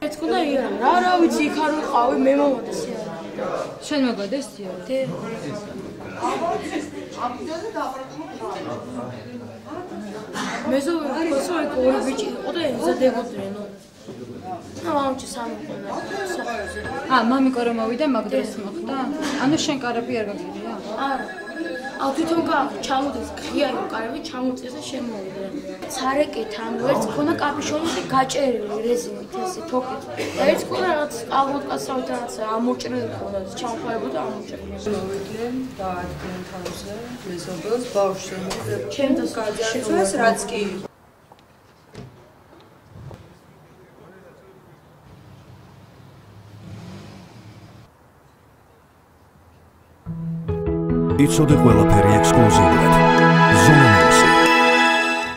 ეცქოდა ირა რა ვიცი იქ არ ვიყავი მე მომოდეს ირა შენ მოგოდეს ირა დე მეზოვე კოსოე ორი ბიჭი იყო და ეზადებოდნენ ამჩი სამყარო მამიკო რომ მოვიდა მაგ დროს მოხდა ანუ შენ კარები არ გაგირია არა თვითონ ჩამოდის ღია კარები ჩამოწეს და შემოვიდა ცარეკეთ ანუ ერთს ქონა კაპიშონი გაჭერილი რეზინით ესე თოკით და ერთს ქონა რაღაც აღოთკაცავით რაღაც ამოჭრილი ქონა ჩამოყარებოდა ამოჭრილი მოვიდნენ დაადგნენ თავზე მეზობელს ბავშვს ჩემთვის გაძარცვეს რაც კი იცოდე ყველაფერი ექსკლუზიურად